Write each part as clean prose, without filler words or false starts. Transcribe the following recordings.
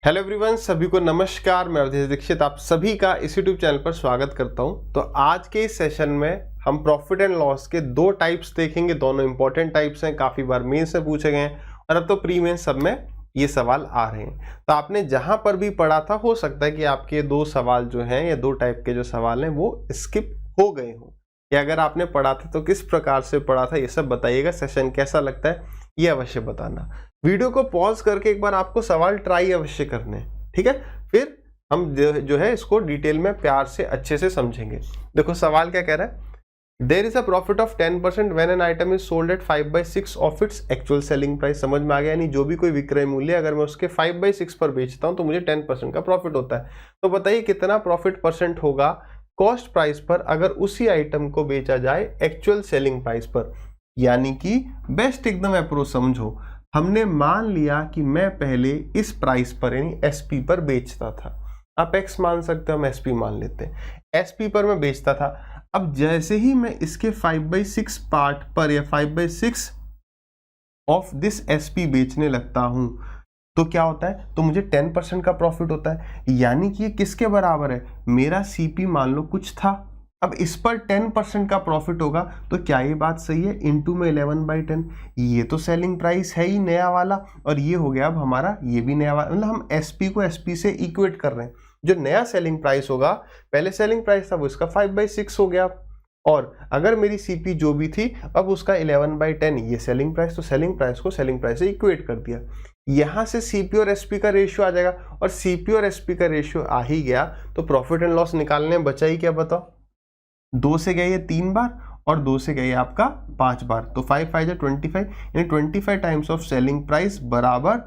Hello everyone, सभी को नमस्कार। मैं अवधेश दीक्षित आप सभी का इस यूट्यूब चैनल पर स्वागत करता हूं। तो आज के इस सेशन में हम प्रॉफिट एंड लॉस के दो टाइप्स देखेंगे। दोनों इंपॉर्टेंट टाइप्स हैं, काफी बार मेंस में पूछे गए हैं और अब तो प्री मेंस सब में ये सवाल आ रहे हैं। तो आपने जहां पर भी पढ़ा था, हो सकता है कि आपके दो सवाल जो हैं या दो टाइप के जो सवाल हैं वो स्किप हो गए हों, या अगर आपने पढ़ा था तो किस प्रकार से पढ़ा था, ये सब बताइएगा। सेशन कैसा लगता है ये अवश्य बताना। वीडियो को पॉज करके एक बार आपको सवाल ट्राई अवश्य करने, ठीक है? फिर हम जो है इसको डिटेल में प्यार से अच्छे से समझेंगे। देखो सवाल क्या कह रहा है, there is a profit of 10% when an item is sold at 5/6 of its actual selling price. समझ में आ गया? यानी जो भी कोई विक्रय मूल्य अगर मैं उसके 5/6 पर बेचता हूं तो मुझे 10% का प्रॉफिट होता है। तो बताइए कितना प्रॉफिट परसेंट होगा कॉस्ट प्राइस पर अगर उसी आइटम को बेचा जाए एक्चुअल सेलिंग प्राइस पर। यानी कि बेस्ट एकदम अप्रोच समझो। हमने मान लिया कि मैं पहले इस प्राइस पर यानी एसपी पर बेचता था। आप एक्स मान सकते हो, हम एसपी मान लेते हैं। एसपी पर मैं बेचता था। अब जैसे ही मैं इसके 5/6 पार्ट पर या 5/6 ऑफ दिस एसपी बेचने लगता हूं तो क्या होता है, तो मुझे 10% का प्रॉफिट होता है। यानी कि ये किसके बराबर है, मेरा सीपी मान लो कुछ था, अब इस पर 10% का प्रॉफिट होगा। तो क्या ये बात सही है, इनटू में 11/10, ये तो सेलिंग प्राइस है ही नया वाला, और ये हो गया अब हमारा ये भी नया वाला। मतलब हम एसपी को एसपी से इक्वेट कर रहे हैं। जो नया सेलिंग प्राइस होगा, पहले सेलिंग प्राइस था वो इसका 5/6 हो गया, और अगर मेरी सीपी जो भी थी अब उसका 11/10 ये सेलिंग प्राइस, तो सेलिंग प्राइस को सेलिंग प्राइस से इक्वेट कर दिया। यहां से सीपी और एसपी का रेशियो आ जाएगा, और सीपी और एसपी का रेशियो आ ही गया तो प्रॉफिट एंड लॉस निकालने में बचा ही क्या, बताओ? 2 से गया ये 3 बार और 2 से गया आपका 5 बार, तो 5 5 25, यानी 25 टाइम्स ऑफ सेलिंग प्राइस बराबर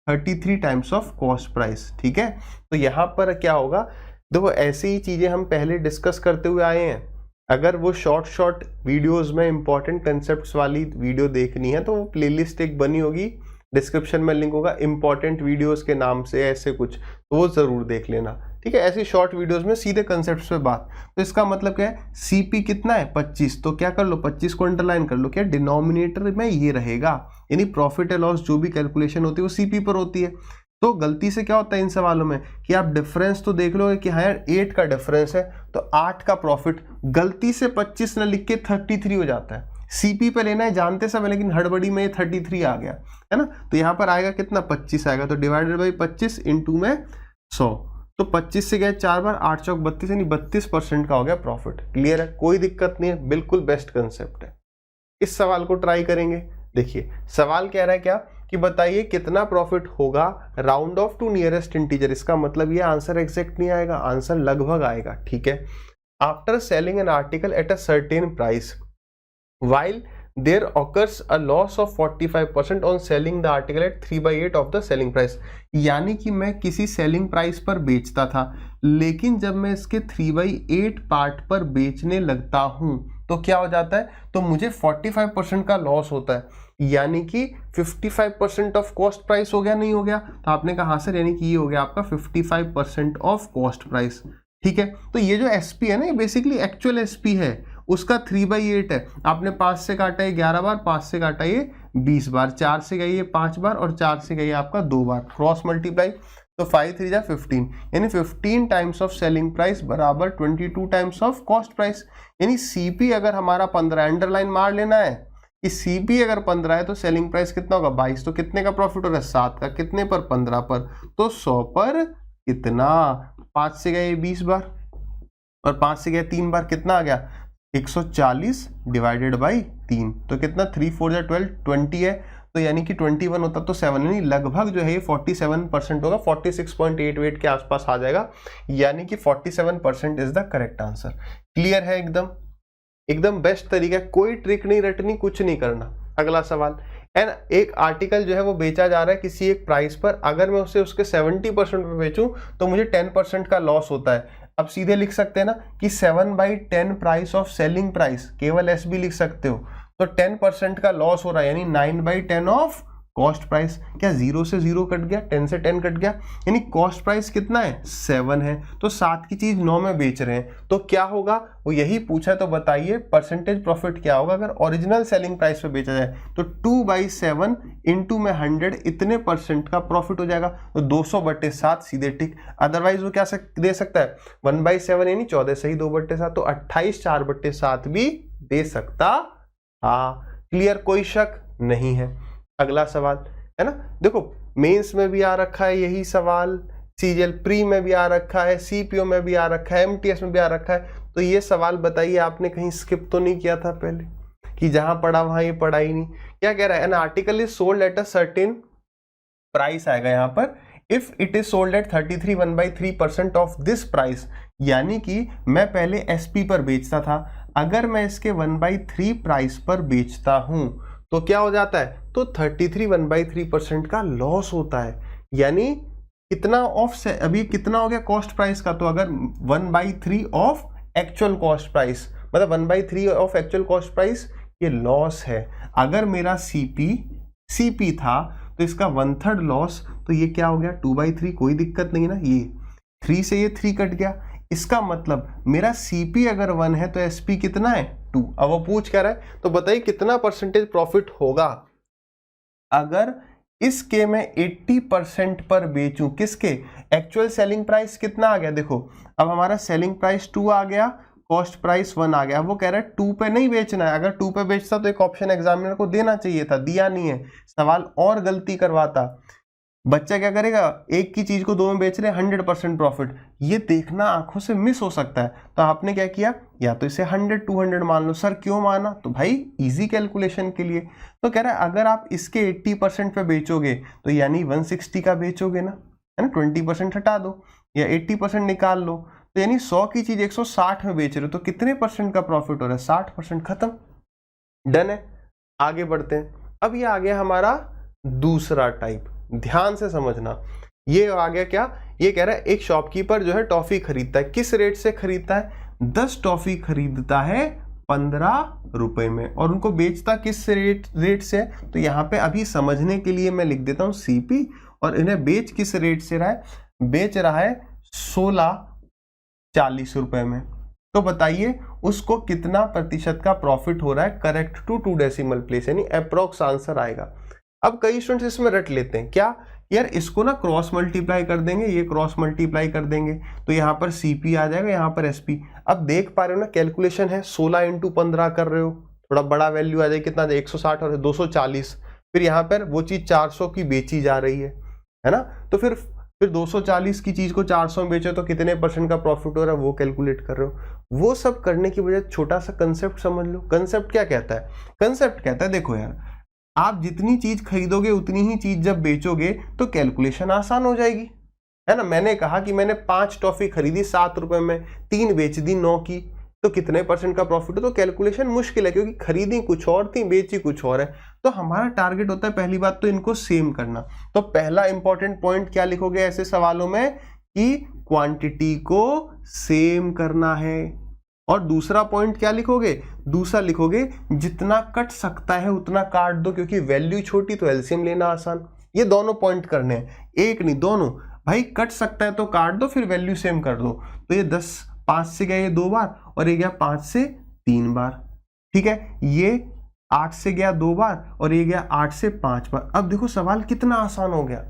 33 टाइम्स ऑफ कॉस्ट प्राइस। ठीक है, तो यहां पर क्या होगा, देखो ऐसी ही चीजें हम पहले डिस्कस करते हुए आए हैं। अगर वो शॉर्ट वीडियोस में इंपॉर्टेंट कंसेप्ट्स वाली वीडियो देखनी है तो वो प्लेलिस्ट एक बनी होगी, डिस्क्रिप्शन में लिंक होगा, इंपॉर्टेंट वीडियोस के नाम से ऐसे कुछ, तो वो जरूर देख लेना। ठीक है, ऐसी शॉर्ट वीडियोस में सीधे कंसेप्ट्स पे बात। तो इसका मतलब क्या है, सीपी कितना है 25, तो क्या कर लो 25 को अंडरलाइन कर लो, क्या डिनोमिनेटर में ये रहेगा, यानी प्रॉफिट एंड लॉस जो भी कैलकुलेशन होती है वो सीपी पर होती है। तो गलती से क्या होता है इन सवालों में कि आप डिफरेंस तो देख लोगे कि हाँ यार 8 का डिफरेंस है तो 8 का प्रॉफिट, गलती से 25 न लिख के 33 हो जाता है। सीपी पे लेना है जानते सब है, लेकिन हड़बड़ी में 33 आ गया है ना, तो यहाँ पर आएगा कितना 25 आएगा, तो डिवाइडेड बाई 25 इंटू में 100, तो 25 से गया 4 बार, 8 चौक 32, यानी 32% का हो गया प्रॉफिट। क्लियर है, कोई दिक्कत नहीं है, बिल्कुल बेस्ट कंसेप्ट है। इस सवाल को ट्राई करेंगे। देखिए सवाल कह रहा है क्या कि बताइए कितना प्रॉफिट होगा round off to nearest integer. इसका मतलब ये आंसर एग्जैक्ट नहीं आएगा, आंसर लगभग आएगा। ठीक है, after selling an article at a certain price while there occurs a loss of 45% on selling the article at 3/8 of the selling price। यानी कि मैं किसी सेलिंग प्राइस पर बेचता था, लेकिन जब मैं इसके 3/8 पार्ट पर बेचने लगता हूं तो क्या हो जाता है, तो मुझे 45% का लॉस होता है। यानी कि 55% ऑफ कॉस्ट प्राइस हो गया, नहीं हो गया? तो आपने कहा सर यानी कि ये हो गया आपका 55% ऑफ कॉस्ट प्राइस। ठीक है, तो ये जो एसपी है ना, ये बेसिकली एक्चुअल एसपी है, उसका 3/8 है। आपने 5 से काटा है 11 बार, 5 से काटा ये 20 बार, 4 से गई है 5 बार और 4 से गई है आपका 2 बार, क्रॉस मल्टीप्लाई, तो 5 3 जा 15, यानी 15 टाइम्स ऑफ सेलिंग प्राइस बराबर 22 टाइम्स ऑफ कॉस्ट प्राइस। यानी सीपी अगर हमारा 15, अंडरलाइन मार लेना है कि सीपी अगर 15 है तो सेलिंग प्राइस कितना होगा 22, तो कितने का प्रॉफिट हो रहा है 7 का, कितने पर 15 पर, तो 100 पर कितना, 5 से गए 20 बार और 5 से गए 3 बार, कितना आ गया 140 डिवाइडेड बाई 3, तो कितना 3 4 जा 12, 20 है, तो यानी कि 21 होता तो 7, यानी लगभग जो है ये 47% होगा, 46.88 के आसपास आ जाएगा, यानी कि 47% is the correct answer. Clear है, एकदम बेस्ट तरीका, कोई ट्रिक नहीं रटनी, कुछ नहीं करना। अगला सवाल, एंड एक आर्टिकल जो है वो बेचा जा रहा है किसी एक प्राइस पर, अगर मैं उसे उसके 70% पे बेचूं तो मुझे 10% का लॉस होता है। अब सीधे लिख सकते हैं ना कि 7/10 प्राइस ऑफ सेलिंग प्राइस, केवल एस भी लिख सकते हो, तो 10% का लॉस हो रहा है, यानी 9/10 ऑफ कॉस्ट प्राइस, क्या 0 से 0 कट गया, 10 से 10 कट गया, यानी कॉस्ट प्राइस कितना है 7 है, तो 7 की चीज 9 में बेच रहे हैं, तो क्या होगा, वो यही पूछा। तो बताइए परसेंटेज प्रॉफिट क्या होगा अगर ओरिजिनल सेलिंग प्राइस पे बेचा जाए, तो 2/7 इंटू में 100 इतने परसेंट का प्रॉफिट हो जाएगा, तो 200/7 सीधे टिक। अदरवाइज वो क्या दे सकता है 1/7 यानी 14 सही 2/7, तो 28 4/7 भी दे सकता। हाँ क्लियर, कोई शक नहीं है। अगला सवाल है ना, देखो मेंस में भी आ रखा है यही सवाल, सीजीएल प्री में भी आ रखा है, सीपीओ में भी आ रखा है, एमटीएस में भी आ रखा है। तो ये सवाल बताइए आपने कहीं स्किप तो नहीं किया था पहले कि जहां पढ़ा वहां ये पढ़ा ही नहीं। क्या कह रहा है, an article is sold at a certain price आएगा यहाँ पर, if it is sold eight 33 1/3% of this price, यानी कि मैं पहले एसपी पर बेचता था, अगर मैं इसके 1/3 प्राइस पर बेचता हूं तो क्या हो जाता है, तो 33 1/3% का लॉस होता है। यानी कितना ऑफ से, अभी कितना हो गया कॉस्ट प्राइस का, तो अगर 1/3 ऑफ एक्चुअल कॉस्ट प्राइस, मतलब 1/3 ऑफ एक्चुअल कॉस्ट प्राइस, ये लॉस है। अगर मेरा सीपी था तो इसका 1/3 लॉस, तो ये क्या हो गया 2/3, कोई दिक्कत नहीं ना, ये 3 से ये 3 कट गया, इसका मतलब मेरा सीपी अगर 1 है तो एसपी कितना है 2। अब वो पूछ क्या रहा है, तो बताइए कितना परसेंटेज प्रॉफिट होगा अगर इसके मैं 80% पर बेचूं, किसके, एक्चुअल सेलिंग प्राइस कितना आ गया, देखो अब हमारा सेलिंग प्राइस 2 आ गया, कॉस्ट प्राइस 1 आ गया। वो कह रहा है 2 पे नहीं बेचना है, अगर 2 पे बेचता तो एक ऑप्शन एग्जामिनर को देना चाहिए था, दिया नहीं है, सवाल और गलती करवाता। बच्चा क्या करेगा, एक की चीज को 2 में बेच रहे 100% प्रॉफिट, ये देखना आंखों से मिस हो सकता है। तो आपने क्या किया, या तो इसे 100 200 मान लो। सर क्यों माना, तो भाई इजी कैलकुलेशन के लिए। तो कह रहा है अगर आप इसके 80% पे बेचोगे तो यानी 160 का बेचोगे ना, है ना, 20% हटा दो या 80% निकाल लो, तो यानी 100 की चीज 160 में बेच रहे हो, तो कितने परसेंट का प्रॉफिट हो रहा है, 60%। खत्म, डन है। आगे बढ़ते हैं। अब ये आ गया हमारा दूसरा टाइप, ध्यान से समझना। ये आ गया क्या, ये कह रहा है एक शॉपकीपर जो है टॉफी खरीदता है, किस रेट से खरीदता है, 10 टॉफी खरीदता है 15 रुपए में, और उनको बेचता किस रेट से, तो यहाँ पे अभी समझने के लिए मैं लिख देता हूँ सीपी, और इन्हें बेच किस रेट से रहा है, बेच रहा है 16.40 रुपए में। तो बताइए उसको कितना प्रतिशत का प्रॉफिट हो रहा है, करेक्ट टू 2 डेसिमल प्लेस, यानी अप्रोक्स आंसर आएगा। अब कई स्टूडेंट्स इसमें रट लेते हैं, क्या यार इसको ना क्रॉस मल्टीप्लाई कर देंगे, ये क्रॉस मल्टीप्लाई कर देंगे, तो यहाँ पर सीपी आ जाएगा, यहाँ पर एसपी। अब देख पा रहे हो ना कैलकुलेशन है, 16 × 15 कर रहे हो, थोड़ा बड़ा वैल्यू आ जाए, कितना 160 और 240, फिर यहाँ पर वो चीज 400 की बेची जा रही है ना, तो फिर 240 की चीज को 400 में बेचो तो कितने परसेंट का प्रॉफिट हो रहा है वो कैलकुलेट कर रहे हो। वो सब करने की बजाय छोटा सा कंसेप्ट समझ लो। कंसेप्ट क्या कहता है, कंसेप्ट कहता है देखो यार, आप जितनी चीज खरीदोगे उतनी ही चीज जब बेचोगे तो कैलकुलेशन आसान हो जाएगी, है ना। मैंने कहा कि मैंने 5 टॉफी खरीदी 7 रुपए में, 3 बेच दी 9 की, तो कितने परसेंट का प्रॉफिट हो, तो कैलकुलेशन मुश्किल है क्योंकि खरीदी कुछ और थी, बेची कुछ और है। तो हमारा टारगेट होता है पहली बात तो इनको सेम करना। तो पहला इंपॉर्टेंट पॉइंट क्या लिखोगे ऐसे सवालों में, कि क्वांटिटी को सेम करना है। और दूसरा पॉइंट क्या लिखोगे, दूसरा लिखोगे जितना कट सकता है उतना काट दो, क्योंकि वैल्यू छोटी तो एलसीएम लेना आसान। ये दोनों पॉइंट करने हैं, एक नहीं दोनों। भाई कट सकता है तो काट दो, फिर वैल्यू सेम कर दो। तो ये 10 5 से गया ये 2 बार, और ये गया 5 से 3 बार, ठीक है। ये 8 से गया 2 बार, और ये गया 8 से 5 बार। अब देखो सवाल कितना आसान हो गया।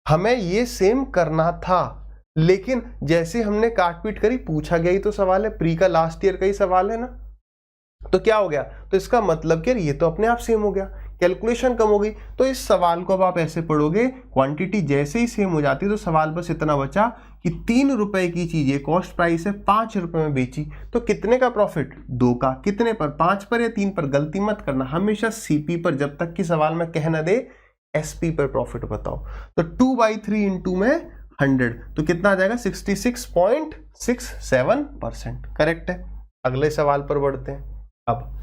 हमें ये सेम करना था, लेकिन जैसे हमने काट पीट करी, पूछा गया ही तो सवाल है, प्री का लास्ट ईयर का ही सवाल है ना, तो क्या हो गया, तो इसका मतलब कि ये तो अपने आप सेम हो गया, कैलकुलेशन कम हो गई। तो इस सवाल को अब आप ऐसे पढ़ोगे, क्वांटिटी जैसे ही सेम हो जाती है तो सवाल बस इतना बचा कि 3 रुपए की चीज है, कॉस्ट प्राइस है 5 रुपए में बेची, तो कितने का प्रॉफिट, 2 का। कितने पर, 5 पर या 3 पर, गलती मत करना, हमेशा सीपी पर, जब तक कि सवाल में कह न दे एसपी पर प्रॉफिट बताओ। तो 2/3 इंटू में 100, तो कितना आ जाएगा 66.67%, करेक्ट है। अगले सवाल पर बढ़ते हैं। अब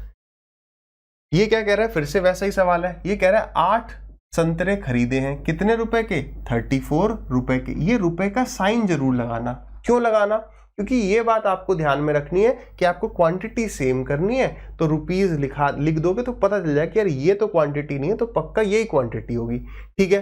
ये क्या कह रहा है, फिर से वैसा ही सवाल है। ये कह रहा है 8 संतरे खरीदे हैं, कितने रुपए के, 34 रुपए के। ये रुपए का साइन जरूर लगाना। क्यों लगाना, क्योंकि ये बात आपको ध्यान में रखनी है कि आपको क्वांटिटी सेम करनी है, तो रुपीज लिख दोगे तो पता चल जाए कि यार ये तो क्वांटिटी नहीं है, तो पक्का यही क्वांटिटी होगी। ठीक है,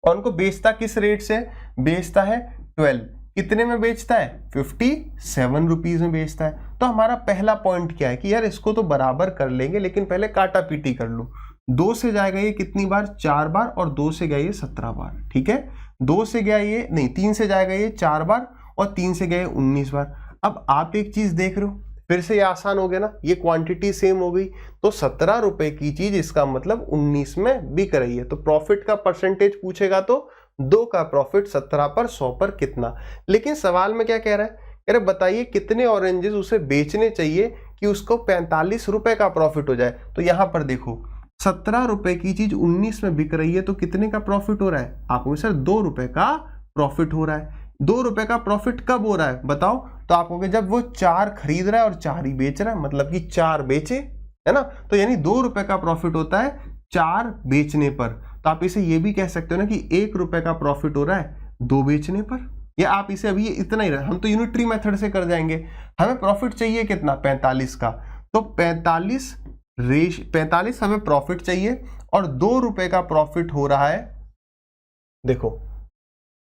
और उनको बेचता किस रेट से, बेचता है 12, कितने में बेचता है, 57 रुपीज में बेचता है। तो हमारा पहला पॉइंट क्या है कि यार इसको तो बराबर कर लेंगे, लेकिन पहले काटा पीटी कर लो। 2 से जाएगा ये कितनी बार, 4 बार, और 2 से गया ये 17 बार। ठीक है, 2 से गया ये नहीं, 3 से जाएगा ये 4 बार, और 3 से गए 19 बार। अब आप एक चीज देख रहे हो, फिर से ये आसान हो गया ना, ये क्वांटिटी सेम हो गई, तो 17 रुपए की चीज इसका मतलब 19 में बिक रही है। तो प्रॉफिट का परसेंटेज पूछेगा तो 2 का प्रॉफिट 17 पर 100 पर कितना। लेकिन सवाल में क्या कह रहा है, अरे बताइए कितने ऑरेंजेस उसे बेचने चाहिए कि उसको 45 रुपए का प्रॉफिट हो जाए। तो यहां पर देखो 17 रुपए की चीज 19 में बिक रही है, तो कितने का प्रॉफिट हो रहा है, आपको सर 2 रुपए का प्रॉफिट हो रहा है। 2 रुपए का प्रॉफिट कब हो रहा है बताओ, तो आप कहोगे जब वो 4 खरीद रहा है और 4 ही बेच रहा है, मतलब कि 4 बेचे, है ना। तो यानी 2 रुपए का प्रॉफिट होता है 4 बेचने पर। तो आप इसे ये भी कह सकते हो ना कि 1 रुपए का प्रॉफिट हो रहा है 2 बेचने पर, या आप इसे अभी इतना ही, हम तो यूनिटरी मेथड से कर जाएंगे। हमें प्रॉफिट चाहिए कितना, 45 का, तो 45 हमें प्रॉफिट चाहिए, और 2 रुपए का प्रॉफिट हो रहा है। देखो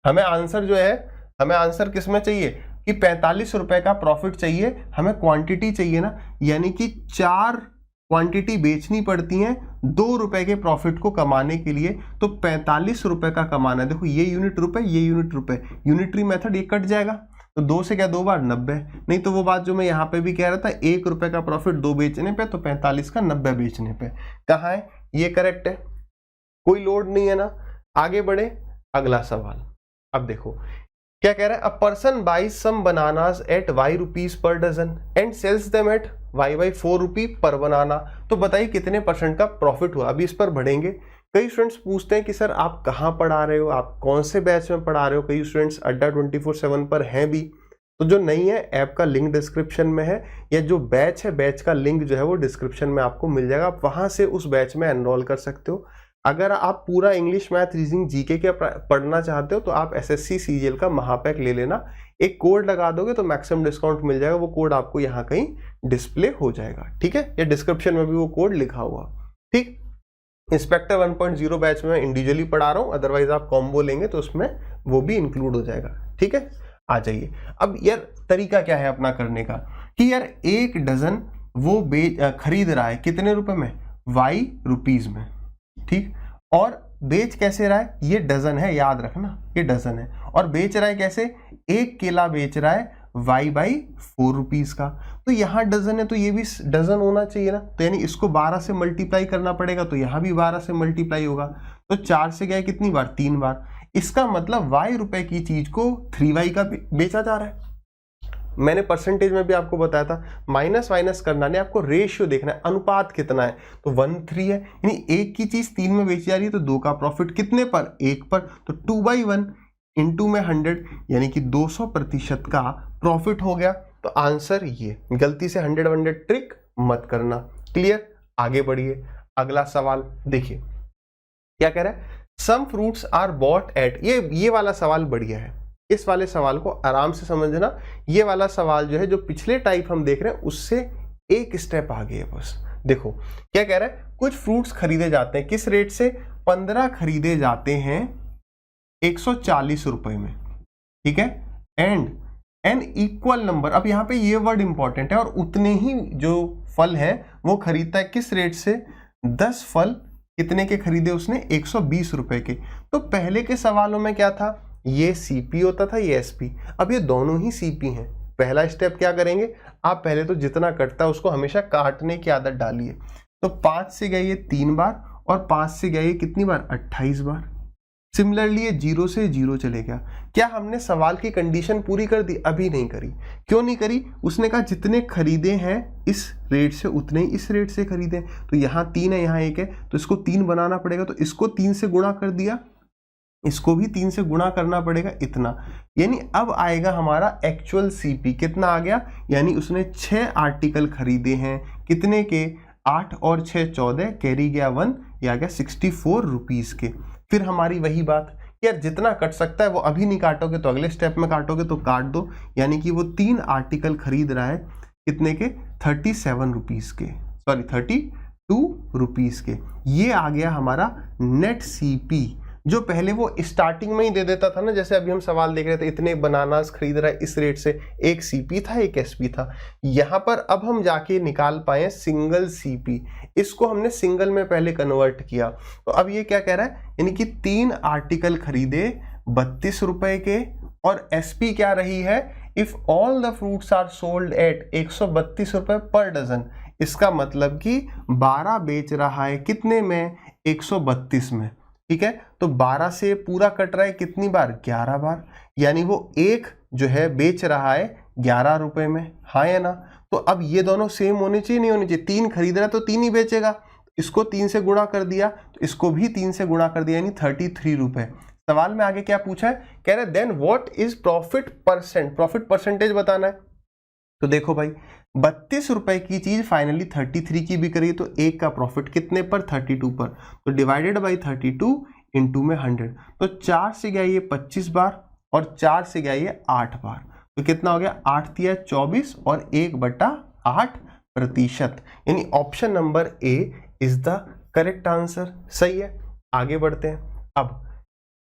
हमें आंसर जो है, हमें आंसर किस में चाहिए कि 45 रुपए का प्रॉफिट चाहिए, हमें क्वांटिटी चाहिए ना, यानी कि 4 क्वांटिटी बेचनी पड़ती हैं 2 रुपए के प्रॉफिट को कमाने के लिए। तो 45 रुपए का कमाना है, देखो ये यूनिट रुपए, ये यूनिट रुपए, यूनिटरी मेथड ये कट जाएगा, तो 2 से क्या 2 बार 90, नहीं तो वो बात जो मैं यहाँ पे भी कह रहा था, 1 रुपए का प्रॉफिट 2 बेचने पे, तो 45 का 90 बेचने पे। कहाँ है ये, करेक्ट है, कोई लोड नहीं है ना। आगे बढ़े, अगला सवाल। अब देखो क्या कह रहा है, a person buys some bananas at y rupees per dozen and sells them at y by 4 rupee per banana. तो बताइए कितने परसेंट का प्रॉफिट हुआ। अभी इस पर बढ़ेंगे। कई स्टूडेंट्स पूछते हैं कि सर आप कहाँ पढ़ा रहे हो, आप कौन से बैच में पढ़ा रहे हो। कई स्टूडेंट्स अड्डा 24/7 पर हैं भी, तो जो नहीं है ऐप का लिंक डिस्क्रिप्शन में है, या जो बैच है बैच का लिंक जो है वो डिस्क्रिप्शन में आपको मिल जाएगा, आप वहां से उस बैच में एनरोल कर सकते हो। अगर आप पूरा इंग्लिश, मैथ, रीजनिंग, जीके के पढ़ना चाहते हो तो आप एसएससी सीजीएल का महापैक ले लेना। एक कोड लगा दोगे तो मैक्सिमम डिस्काउंट मिल जाएगा, वो कोड आपको यहाँ कहीं डिस्प्ले हो जाएगा। ठीक है, या डिस्क्रिप्शन में भी वो कोड लिखा हुआ। ठीक, इंस्पेक्टर 1.0 बैच में मैं इंडिविजुअली पढ़ा रहा हूँ, अदरवाइज आप कॉम्बो लेंगे तो उसमें वो भी इंक्लूड हो जाएगा। ठीक है, आ जाइए। अब यार तरीका क्या है अपना करने का कि यार 1 डजन वो खरीद रहा है कितने रुपए में, y रुपीज में। ठीक, और बेच कैसे रहा है, ये डजन है, याद रखना ये डजन है, और बेच रहा है कैसे, 1 केला बेच रहा है y बाई 4 रुपीज का। तो यहाँ डजन है तो ये भी डजन होना चाहिए ना, तो यानी इसको 12 से मल्टीप्लाई करना पड़ेगा, तो यहाँ भी 12 से मल्टीप्लाई होगा। तो 4 से गया कितनी बार, 3 बार। इसका मतलब y रुपए की चीज को 3y का बेचा जा रहा है। मैंने परसेंटेज में भी आपको बताया था, माइनस माइनस करना नहीं, आपको रेशियो देखना है, अनुपात कितना है। तो 1:3 है, यानी 1 की चीज 3 में बेची जा रही है, तो 2 का प्रॉफिट कितने पर, 1 पर। तो 2/1 इंटू में 100, यानी कि 200% का प्रॉफिट हो गया। तो आंसर ये, गलती से 100 ट्रिक मत करना। क्लियर, आगे बढ़िए। अगला सवाल देखिए क्या कह रहा है, some fruits are bought at, ये वाला सवाल बढ़िया है, इस वाले सवाल को आराम से समझना। ये वाला सवाल जो है, जो पिछले टाइप हम देख रहे हैं उससे एक स्टेप आगे है बस। देखो क्या कह रहा है, कुछ फ्रूट्स खरीदे जाते हैं किस रेट से, 15 खरीदे जाते हैं 140 रुपए में। ठीक है, एंड एन इक्वल नंबर, अब यहाँ पे ये वर्ड इंपॉर्टेंट है, और उतने ही जो फल है वो खरीदता है किस रेट से, 10 फल कितने के खरीदे उसने, 120 रुपए के। तो पहले के सवालों में क्या था, ये सीपी होता था, ये एसपी। अब ये दोनों ही सीपी हैं। पहला स्टेप क्या करेंगे, आप पहले तो जितना कटता है उसको हमेशा काटने की आदत डालिए। तो 5 से गए ये 3 बार, और 5 से गए ये कितनी बार, 28 बार। सिमिलरली ये 0 से 0 चले गया। क्या हमने सवाल की कंडीशन पूरी कर दी, अभी नहीं करी। क्यों नहीं करी, उसने कहा जितने खरीदे हैं इस रेट से उतने ही इस रेट से खरीदे। तो यहाँ 3 है, यहाँ 1 है, तो इसको 3 बनाना पड़ेगा, तो इसको 3 से गुणा कर दिया, इसको भी 3 से गुणा करना पड़ेगा, इतना। यानी अब आएगा हमारा एक्चुअल सीपी, कितना आ गया, यानी उसने 6 आर्टिकल खरीदे हैं, कितने के, 8 और 6 14, कैरी गया 1, ये आ गया 64 रुपीज के। फिर हमारी वही बात कि यार जितना कट सकता है वो अभी नहीं काटोगे तो अगले स्टेप में काटोगे, तो काट दो। यानी कि वो 3 आर्टिकल खरीद रहा है कितने के, 37 रुपीज़ के, सॉरी 32 रुपीज़ के। ये आ गया हमारा नेट सीपी, जो पहले वो स्टार्टिंग में ही दे देता था ना। जैसे अभी हम सवाल देख रहे थे, इतने बनानास खरीद रहा है इस रेट से, एक सीपी था एक एसपी था। यहाँ पर अब हम जाके निकाल पाए सिंगल सीपी, इसको हमने सिंगल में पहले कन्वर्ट किया। तो अब ये क्या कह रहा है, यानी कि 3 आर्टिकल खरीदे 32 रुपए के, और एसपी क्या रही है, if all the fruits are sold at 132 रुपए पर डजन। इसका मतलब कि 12 बेच रहा है कितने में, 132 में, ठीक है। तो 12 से पूरा कट रहा है कितनी बार, 11 बार, यानी वो एक जो है बेच रहा है 11 रुपए में, हाँ या ना। तो अब ये दोनों सेम होने चाहिए, नहीं होने चाहिए, 3 खरीद रहा है तो 3 ही बेचेगा, इसको 3 से गुणा कर दिया तो इसको भी 3 से गुणा कर दिया, यानी 33 रुपए। सवाल में आगे क्या पूछा है, कह रहे then what is profit percent, profit percentage बताना है। तो देखो भाई 32 रुपए की चीज फाइनली 33 की बिक रही है, तो एक का प्रॉफिट कितने पर, 32 पर, तो डिवाइडेड बाई 32 इंटू में 100, तो 4 से गया ये 25 बार और 4 से गया ये 8 बार, तो कितना हो गया, 8 दिया 24 और 1/8%, यानी option number A is the correct answer. सही है, आगे बढ़ते हैं। अब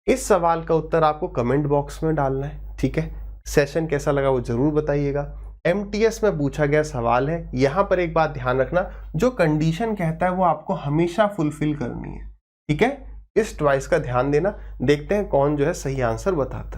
इस सवाल का उत्तर आपको कमेंट बॉक्स में डालना है, ठीक है। सेशन कैसा लगा वो जरूर बताइएगा। MTS में पूछा गया सवाल है। यहां पर एक बात ध्यान रखना, जो कंडीशन कहता है वो आपको हमेशा फुलफिल करनी है, ठीक है। इस ट्वाइस का ध्यान देना। देखते हैं कौन जो है सही आंसर बताता है।